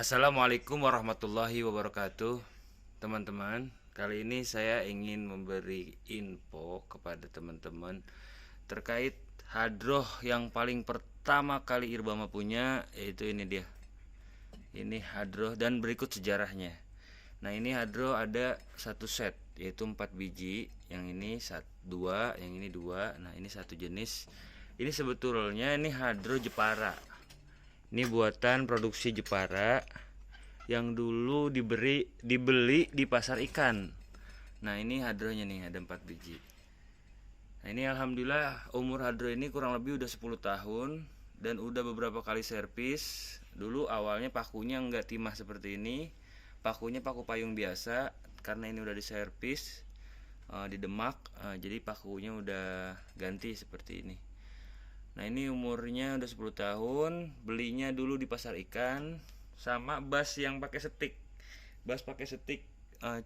Assalamualaikum warahmatullahi wabarakatuh. Teman-teman, kali ini saya ingin memberi info kepada teman-teman terkait hadroh yang paling pertama kali Irbama punya, yaitu ini dia. Ini hadroh dan berikut sejarahnya. Nah, ini hadroh ada satu set, yaitu 4 biji. Yang ini dua, yang ini dua. Nah, ini satu jenis. Ini sebetulnya ini hadroh Jepara. Ini buatan produksi Jepara yang dulu dibeli di pasar ikan. Nah, ini hadronya nih, ada 4 biji. Nah, ini alhamdulillah umur hadro ini kurang lebih udah 10 tahun dan udah beberapa kali servis. Dulu awalnya pakunya nggak timah seperti ini. Pakunya paku payung biasa, karena ini udah diservis di Demak, jadi pakunya udah ganti seperti ini. Nah, ini umurnya udah 10 tahun, belinya dulu di pasar ikan sama bas yang pakai setik. Bas pakai setik,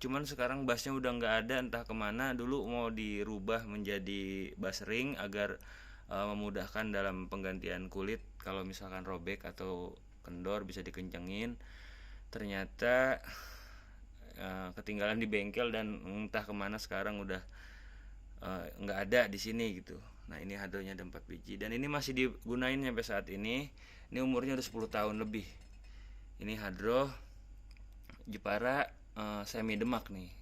cuman sekarang basnya udah nggak ada, entah kemana. Dulu mau dirubah menjadi bas ring agar memudahkan dalam penggantian kulit kalau misalkan robek atau kendor bisa dikencengin. Ternyata ketinggalan di bengkel dan entah kemana sekarang udah nggak ada di sini gitu. Nah, ini hadronya ada 4 biji dan ini masih digunain sampai saat ini. Ini umurnya udah 10 tahun lebih. Ini hadroh Jepara semi Demak nih.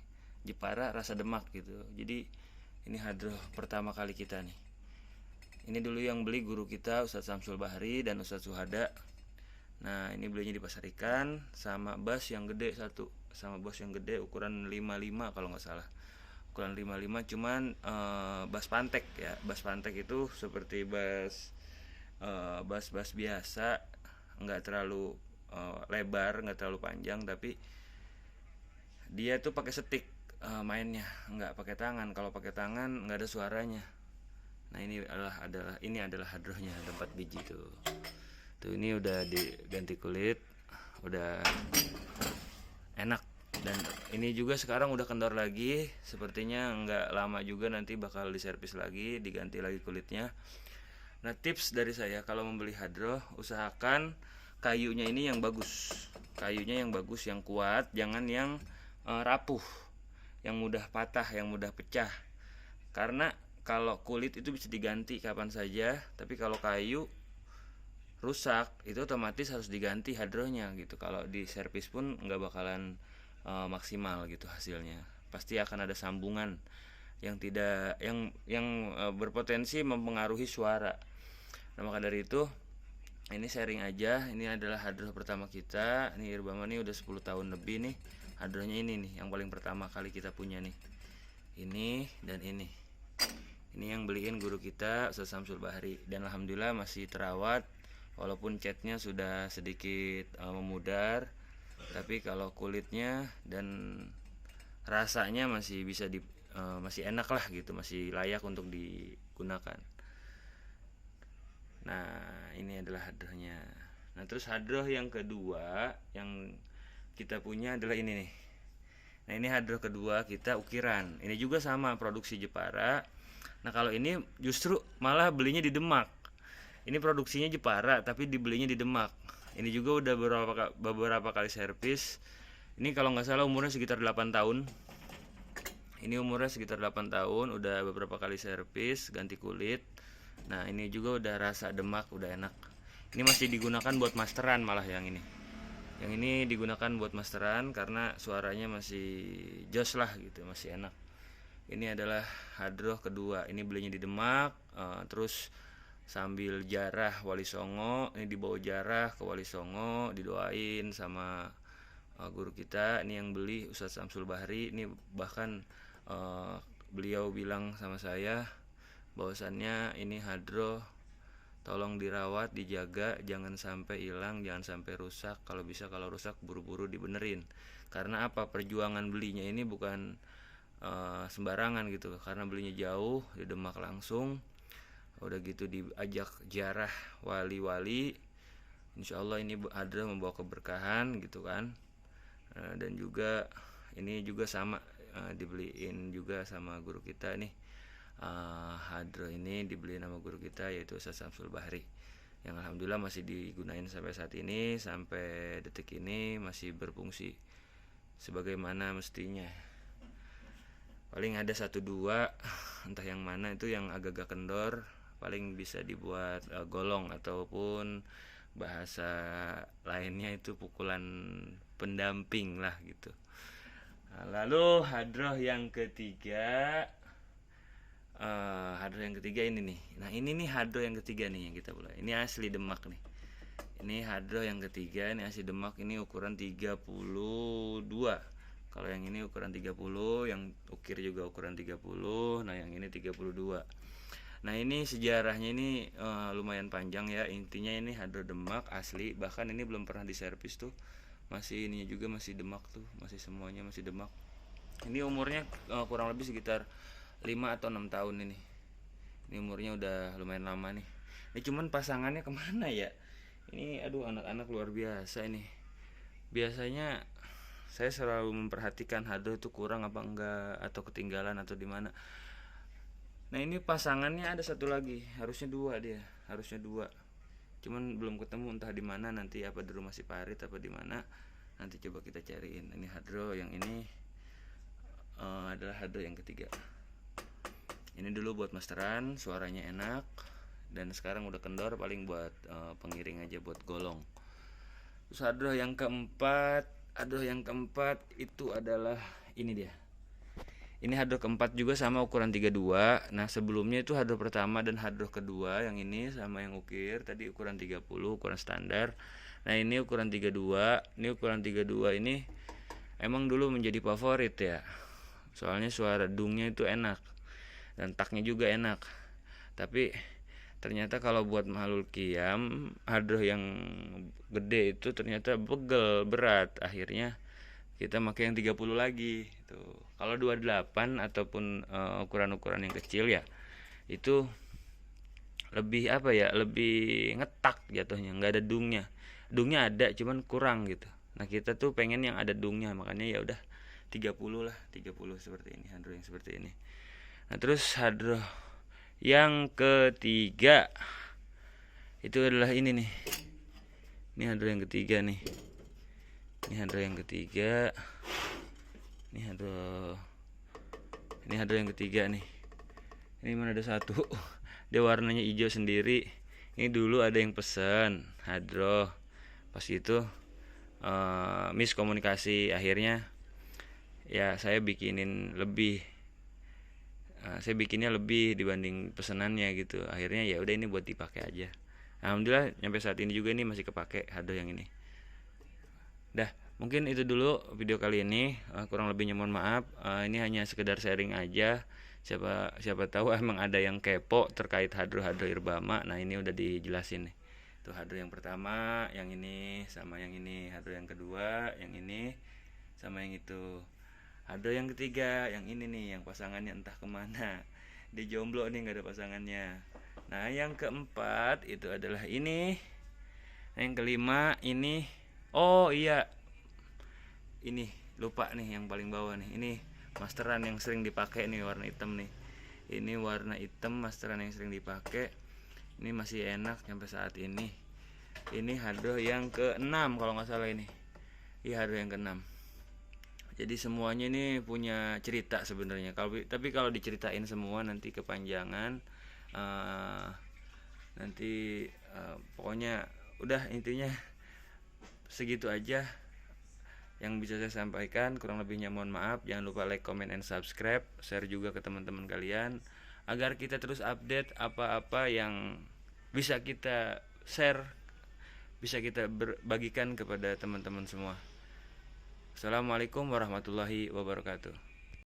Jepara rasa Demak gitu. Jadi ini hadroh pertama kali kita nih. Ini dulu yang beli guru kita Ustadz Samsul Bahri dan Ustadz Suhada. Nah, ini belinya di pasar ikan sama bas yang gede satu, sama bas yang gede ukuran 55 kalau nggak salah. Ukuran 55, cuman bas pantek ya. Bas pantek itu seperti bas biasa, nggak terlalu lebar, nggak terlalu panjang, tapi dia tuh pakai setik mainnya, nggak pakai tangan. Kalau pakai tangan nggak ada suaranya. Nah, ini adalah hadrohnya, ada 4 biji tuh. Tuh, ini udah diganti kulit, udah enak. Dan ini juga sekarang udah kendor lagi, sepertinya nggak lama juga nanti bakal diservis lagi, diganti lagi kulitnya. Nah, tips dari saya kalau membeli hadroh, usahakan kayunya ini yang bagus. Kayunya yang bagus, yang kuat, jangan yang rapuh, yang mudah patah, yang mudah pecah. Karena kalau kulit itu bisa diganti kapan saja, tapi kalau kayu rusak itu otomatis harus diganti hadrohnya gitu. Kalau di servis pun nggak bakalan maksimal gitu hasilnya. Pasti akan ada sambungan yang tidak berpotensi mempengaruhi suara. Nah, maka dari itu ini sharing aja. Ini adalah hadroh pertama kita. Ini Irbama nih udah 10 tahun lebih nih. Hadrohnya ini nih yang paling pertama kali kita punya nih. Ini dan ini. Ini yang beliin guru kita Ustaz Samsul Bahri dan alhamdulillah masih terawat. Walaupun catnya sudah sedikit memudar, tapi kalau kulitnya dan rasanya masih bisa masih enak lah gitu, masih layak untuk digunakan. Nah, ini adalah hadrohnya. Nah, terus hadroh yang kedua yang kita punya adalah ini nih. Nah, ini hadroh kedua kita ukiran. Ini juga sama produksi Jepara. Nah, kalau ini justru malah belinya di Demak. Ini produksinya Jepara tapi dibelinya di Demak. Ini juga udah beberapa kali servis. Ini kalau nggak salah umurnya sekitar 8 tahun. Ini umurnya sekitar 8 tahun, udah beberapa kali servis, ganti kulit. Nah, ini juga udah rasa Demak, udah enak. Ini masih digunakan buat masteran malah yang ini. Yang ini digunakan buat masteran karena suaranya masih jos lah gitu, masih enak. Ini adalah hadroh kedua. Ini belinya di Demak, terus sambil jarah Wali Songo. Ini dibawa jarah ke Wali Songo, didoain sama guru kita. Ini yang beli Ustadz Samsul Bahri. Ini bahkan beliau bilang sama saya bahwasannya ini hadroh tolong dirawat, dijaga, jangan sampai hilang, jangan sampai rusak. Kalau bisa, kalau rusak buru-buru dibenerin. Karena apa? Perjuangan belinya ini bukan sembarangan gitu, karena belinya jauh di Demak langsung. Udah gitu diajak ziarah wali-wali. Insya Allah ini hadroh membawa keberkahan gitu kan. Dan juga ini juga sama dibeliin juga sama guru kita nih. Hadroh ini dibeliin sama guru kita yaitu Ustaz Samsul Bahri. yang alhamdulillah masih digunain sampai saat ini, sampai detik ini masih berfungsi sebagaimana mestinya. Paling ada 1-2 entah yang mana itu yang agak-agak kendor, paling bisa dibuat golong ataupun bahasa lainnya itu pukulan pendamping lah gitu. Nah, lalu hadroh yang ketiga, hadroh yang ketiga ini nih. Nah ini nih hadroh yang ketiga nih yang kita mulai. Ini asli Demak nih. Ini hadroh yang ketiga, ini asli Demak, ini ukuran 32. Kalau yang ini ukuran 30, yang ukir juga ukuran 30, nah yang ini 32. Nah ini sejarahnya ini lumayan panjang ya. Intinya ini hadroh Demak asli, bahkan ini belum pernah diservis tuh. Masih ini juga masih Demak tuh, masih semuanya masih Demak. Ini umurnya kurang lebih sekitar 5 atau 6 tahun ini. Ini umurnya udah lumayan lama nih. Ini cuman pasangannya kemana ya? Ini aduh, anak-anak luar biasa ini. Biasanya saya selalu memperhatikan hadroh itu kurang apa enggak, atau ketinggalan atau di mana. Nah ini pasangannya ada satu lagi, harusnya 2 dia, harusnya 2. Cuman belum ketemu, entah di mana, nanti apa di rumah si Parit apa di mana. Nanti coba kita cariin. Ini hadroh yang ini adalah hadroh yang ketiga. Ini dulu buat masteran, suaranya enak, dan sekarang udah kendor, paling buat pengiring aja, buat golong. Terus hadroh yang keempat, itu adalah ini dia. Ini hadroh keempat juga sama ukuran 32. Nah sebelumnya itu hadroh pertama dan hadroh kedua, yang ini sama yang ukir tadi ukuran 30, ukuran standar. Nah ini ukuran 32. Ini ukuran 32 ini emang dulu menjadi favorit ya, soalnya suara dungnya itu enak dan taknya juga enak. Tapi ternyata kalau buat mahlul qiyam, hadroh yang gede itu ternyata pegel, berat. Akhirnya kita pakai yang 30 lagi tuh. Kalau 28 ataupun ukuran-ukuran yang kecil ya, itu lebih apa ya, lebih ngetak jatuhnya, nggak ada dungnya. Dungnya ada cuman kurang gitu. Nah kita tuh pengen yang ada dungnya, makanya ya udah 30 lah, 30 seperti ini, hadroh yang seperti ini. Nah terus hadroh yang ketiga itu adalah ini nih. Ini hadroh yang ketiga nih. Ini hadroh yang ketiga. Ini hadroh yang ketiga nih. Ini mana ada satu. Dia warnanya hijau sendiri. Ini dulu ada yang pesen hadroh. Pas itu miskomunikasi, akhirnya ya saya bikinin lebih. Saya bikinnya lebih dibanding pesenannya gitu. Akhirnya ya udah ini buat dipakai aja. Alhamdulillah sampai saat ini juga ini masih kepake hadroh yang ini. Dah, mungkin itu dulu video kali ini. Kurang lebihnya mohon maaf. Ini hanya sekedar sharing aja. Siapa tahu emang ada yang kepo terkait hadroh irbama. Nah, ini udah dijelasin nih. Tuh hadroh yang pertama, yang ini sama yang ini. Hadroh yang kedua, yang ini sama yang itu. Hadroh yang ketiga, yang ini nih, yang pasangannya entah kemana. Dia jomblo nih, nggak ada pasangannya. Nah, yang keempat itu adalah ini. Yang kelima ini, oh iya, ini lupa nih yang paling bawah nih. Ini masteran yang sering dipakai nih, warna hitam nih. Ini warna hitam masteran yang sering dipakai. Ini masih enak sampai saat ini. Ini hadroh yang ke-6 kalau nggak salah ini. Iya, hadroh yang ke-6. Jadi semuanya ini punya cerita sebenarnya. Tapi kalau diceritain semua nanti kepanjangan. Pokoknya udah, intinya segitu aja yang bisa saya sampaikan. Kurang lebihnya mohon maaf. Jangan lupa like, comment, and subscribe. Share juga ke teman-teman kalian agar kita terus update apa-apa yang bisa kita share, bisa kita bagikan kepada teman-teman semua. Assalamualaikum warahmatullahi wabarakatuh.